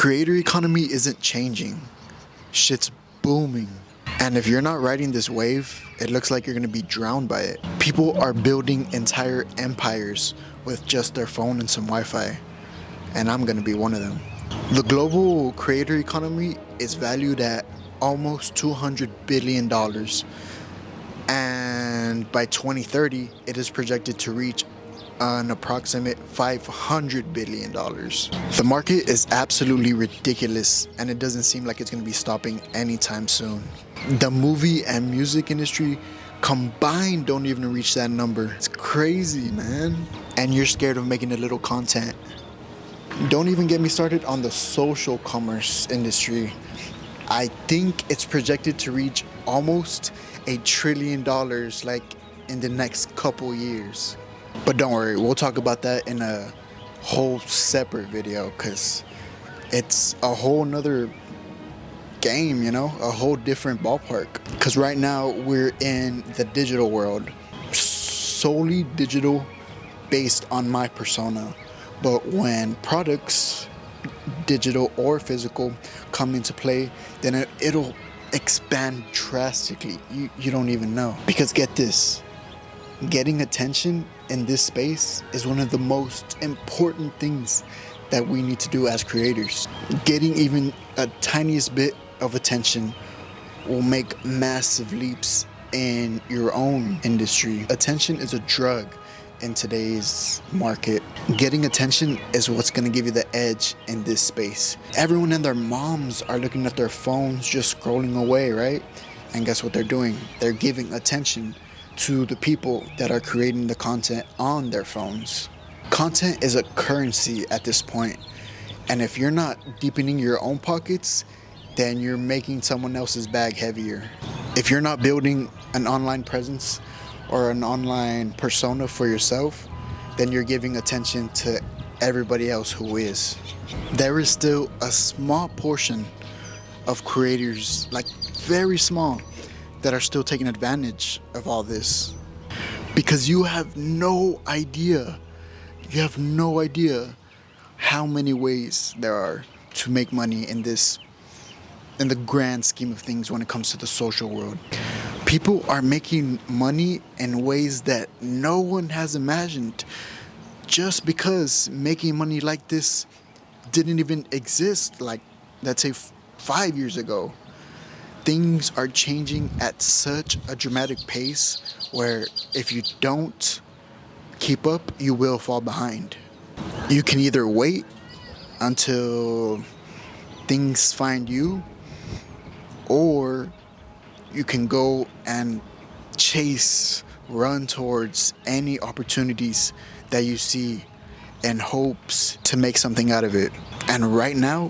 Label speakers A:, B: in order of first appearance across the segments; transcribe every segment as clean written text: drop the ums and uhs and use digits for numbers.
A: creator economy isn't changing. Shit's booming. And if you're not riding this wave, it looks like you're gonna be drowned by it. People are building entire empires with just their phone and some Wi-Fi. And I'm gonna be one of them. The global creator economy is valued at almost $200 billion. And by 2030, it is projected to reach an approximate $500 billion. The market is absolutely ridiculous, and it doesn't seem like it's going to be stopping anytime soon. The movie and music industry combined don't even reach that number. It's crazy, man. And you're scared of making a little content. Don't even get me started on the social commerce industry. I think it's projected to reach almost $1 trillion like in the next couple years. But don't worry, we'll talk about that in a whole separate video, because it's a whole nother game, you know, a whole different ballpark. Because right now we're in the digital world, solely digital, based on my persona. But when products, digital or physical, come into play, then it'll expand drastically. You don't even know. Because get this, getting attention in this space is one of the most important things that we need to do as creators. Getting even a tiniest bit of attention will make massive leaps in your own industry. Attention is a drug in today's market. Getting attention is what's going to give you the edge in this space. Everyone and their moms are looking at their phones, just scrolling away, right? And guess what they're doing? They're giving attention to the people that are creating the content on their phones. Content is a currency at this point, and if you're not deepening your own pockets, then you're making someone else's bag heavier. If you're not building an online presence or an online persona for yourself, then you're giving attention to everybody else who is. There is still a small portion of creators, like very small, that are still taking advantage of all this. Because you have no idea how many ways there are to make money in the grand scheme of things when it comes to the social world. People are making money in ways that no one has imagined, just because making money like this didn't even exist, like, let's say 5 years ago. Things are changing at such a dramatic pace where if you don't keep up, you will fall behind. You can either wait until things find you, or you can go and run towards any opportunities that you see in hopes to make something out of it. And right now,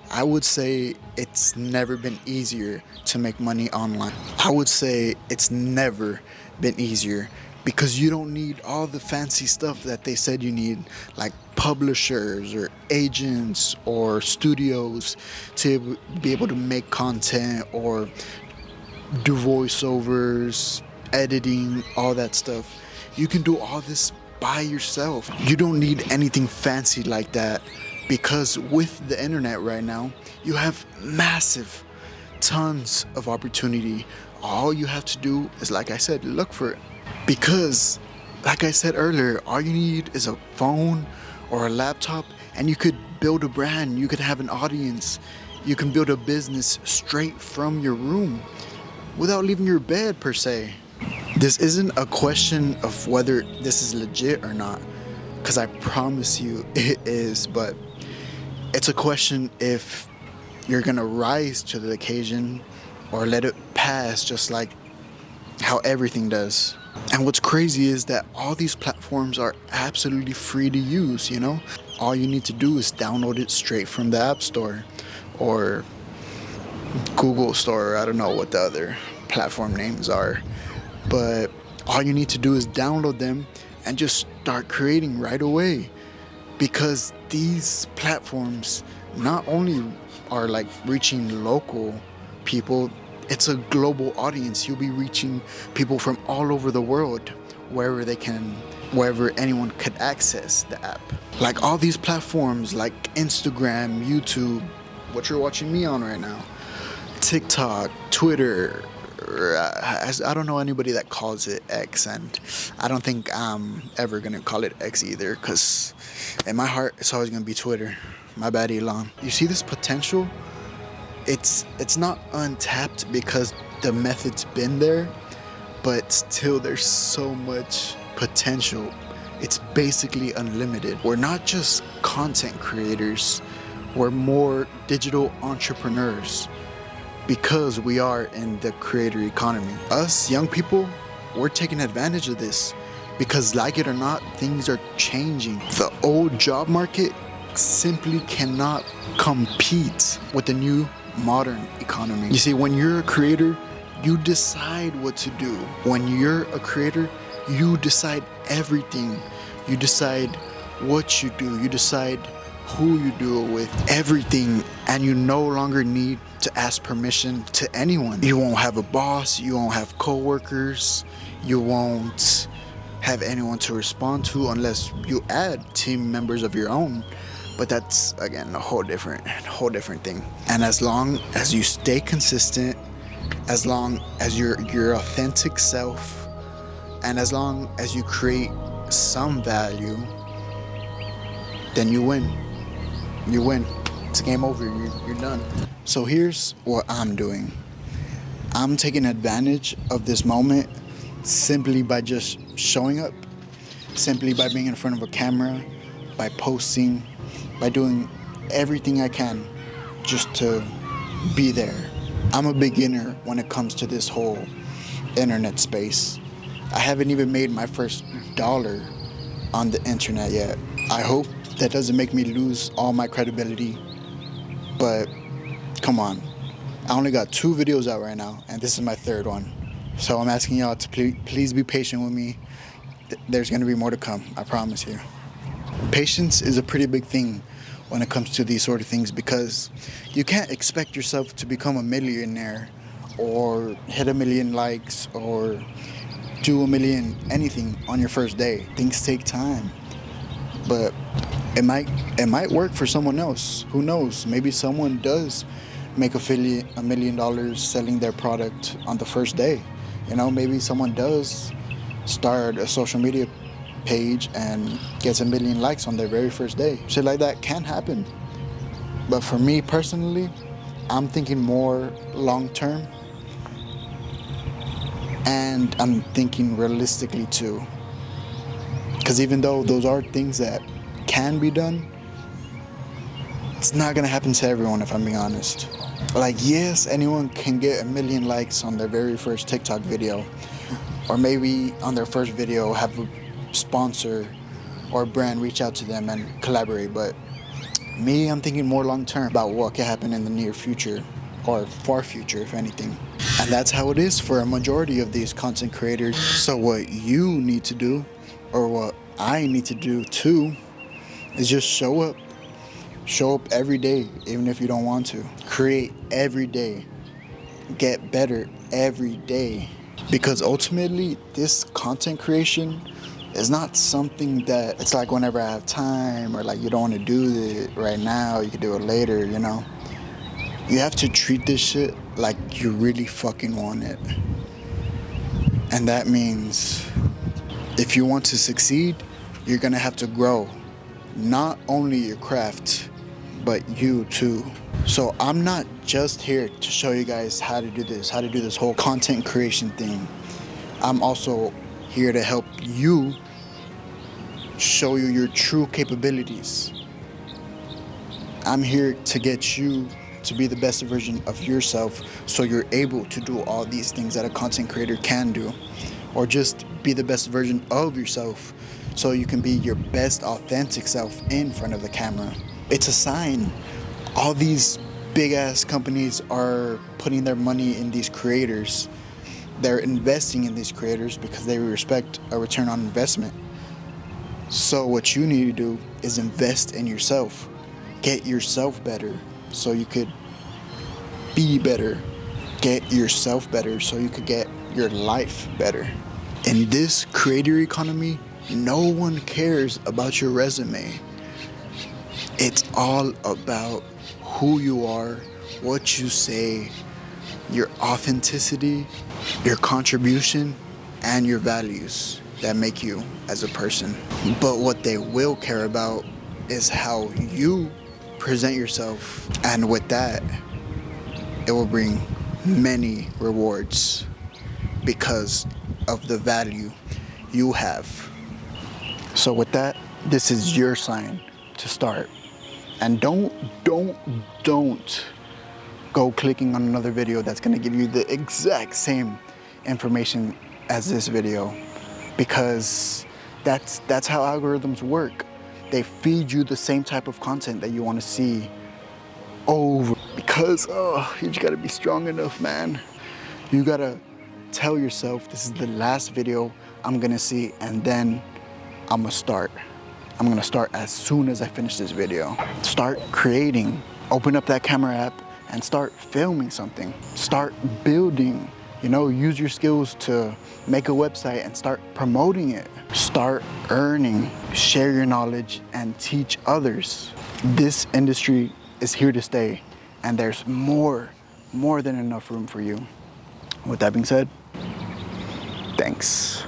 A: I would say it's never been easier to make money online. I would say it's never been easier, because you don't need all the fancy stuff that they said you need, like publishers or agents or studios to be able to make content or do voiceovers, editing, all that stuff. You can do all this by yourself. You don't need anything fancy like that, because with the internet right now, you have massive tons of opportunity. All you have to do is, like I said, look for it. Because, like I said earlier, all you need is a phone or a laptop, and you could build a brand, you could have an audience, you can build a business straight from your room without leaving your bed per se. This isn't a question of whether this is legit or not, because I promise you it is, but it's a question if you're gonna rise to the occasion or let it pass, just like how everything does. And what's crazy is that all these platforms are absolutely free to use, you know? All you need to do is download it straight from the App Store or Google Store. I don't know what the other platform names are. But all you need to do is download them and just start creating right away. Because these platforms not only are like reaching local people, it's a global audience. You'll be reaching people from all over the world, wherever they can wherever anyone could access the app. Like all these platforms like Instagram, YouTube, what you're watching me on right now, TikTok, Twitter. I don't know anybody that calls it X, and I don't think I'm ever gonna call it X either, because in my heart it's always gonna be Twitter. My bad, Elon. You see this potential? It's not untapped because the method's been there, but still there's so much potential. It's basically unlimited. We're not just content creators, we're more digital entrepreneurs because we are in the creator economy. Us young people, we're taking advantage of this because, like it or not, things are changing. The old job market simply cannot compete with the new modern economy. You see, when you're a creator, you decide what to do. When you're a creator, you decide everything. You decide what you do. You decide who you do it with, everything, and you no longer need to ask permission to anyone. You won't have a boss, you won't have co-workers, you won't have anyone to respond to unless you add team members of your own. But that's, again, a whole different thing. And as long as you stay consistent, as long as you're your authentic self, and as long as you create some value, then you win. You win. It's game over. You're done. So here's what I'm doing. I'm taking advantage of this moment simply by just showing up, simply by being in front of a camera, by posting, by doing everything I can just to be there. I'm a beginner when it comes to this whole internet space. I haven't even made my first dollar on the internet yet. I hope that doesn't make me lose all my credibility, but come on. I only got 2 videos out right now, and this is my 3rd one. So I'm asking y'all to please be patient with me. There's gonna be more to come, I promise you. Patience is a pretty big thing when it comes to these sort of things, because you can't expect yourself to become a millionaire or hit 1 million likes or do 1 million anything on your first day. Things take time, but it might work for someone else. Who knows? Maybe someone does make $1 million selling their product on the first day. You know, maybe someone does start a social media page and gets 1 million likes on their very first day. Shit like that can happen. But for me personally, I'm thinking more long term, and I'm thinking realistically too. Because even though those are things that can be done, it's not gonna happen to everyone, if I'm being honest. Like, yes, anyone can get 1 million likes on their very first TikTok video, or maybe on their first video have a sponsor or brand reach out to them and collaborate. But me, I'm thinking more long term about what can happen in the near future, or far future, if anything. And that's how it is for a majority of these content creators. So what you need to do, or what I need to do too, is just show up. Show up every day, even if you don't want to. Create every day. Get better every day. Because ultimately, this content creation is not something that it's like whenever I have time, or like you don't want to do it right now, you can do it later, you know? You have to treat this shit like you really fucking want it. And that means if you want to succeed, you're gonna have to grow. Not only your craft, but you too. So I'm not just here to show you guys how to do this whole content creation thing. I'm also here to help you, show you your true capabilities. I'm here to get you to be the best version of yourself, so you're able to do all these things that a content creator can do, or just be the best version of yourself, so you can be your best authentic self in front of the camera. It's a sign. All these big ass companies are putting their money in these creators. They're investing in these creators because they respect a return on investment. So what you need to do is invest in yourself. Get yourself better so you could be better. Get yourself better so you could get your life better. In this creator economy, No one cares about your resume. It's all about who you are, what you say, your authenticity, your contribution, and your values that make you as a person. But what they will care about is how you present yourself. And with that, it will bring many rewards because of the value you have. So with that, this is your sign to start. And don't go clicking on another video that's gonna give you the exact same information as this video, because that's how algorithms work. They feed you the same type of content that you wanna see over, because you just gotta be strong enough, man. You gotta tell yourself, this is the last video I'm gonna see, and then I'm gonna start as soon as I finish this video. Start creating. Open up that camera app and start filming something. Start building. Use your skills to make a website and start promoting it. Start earning. Share your knowledge and teach others. This industry is here to stay, and there's more than enough room for you. With that being said, thanks.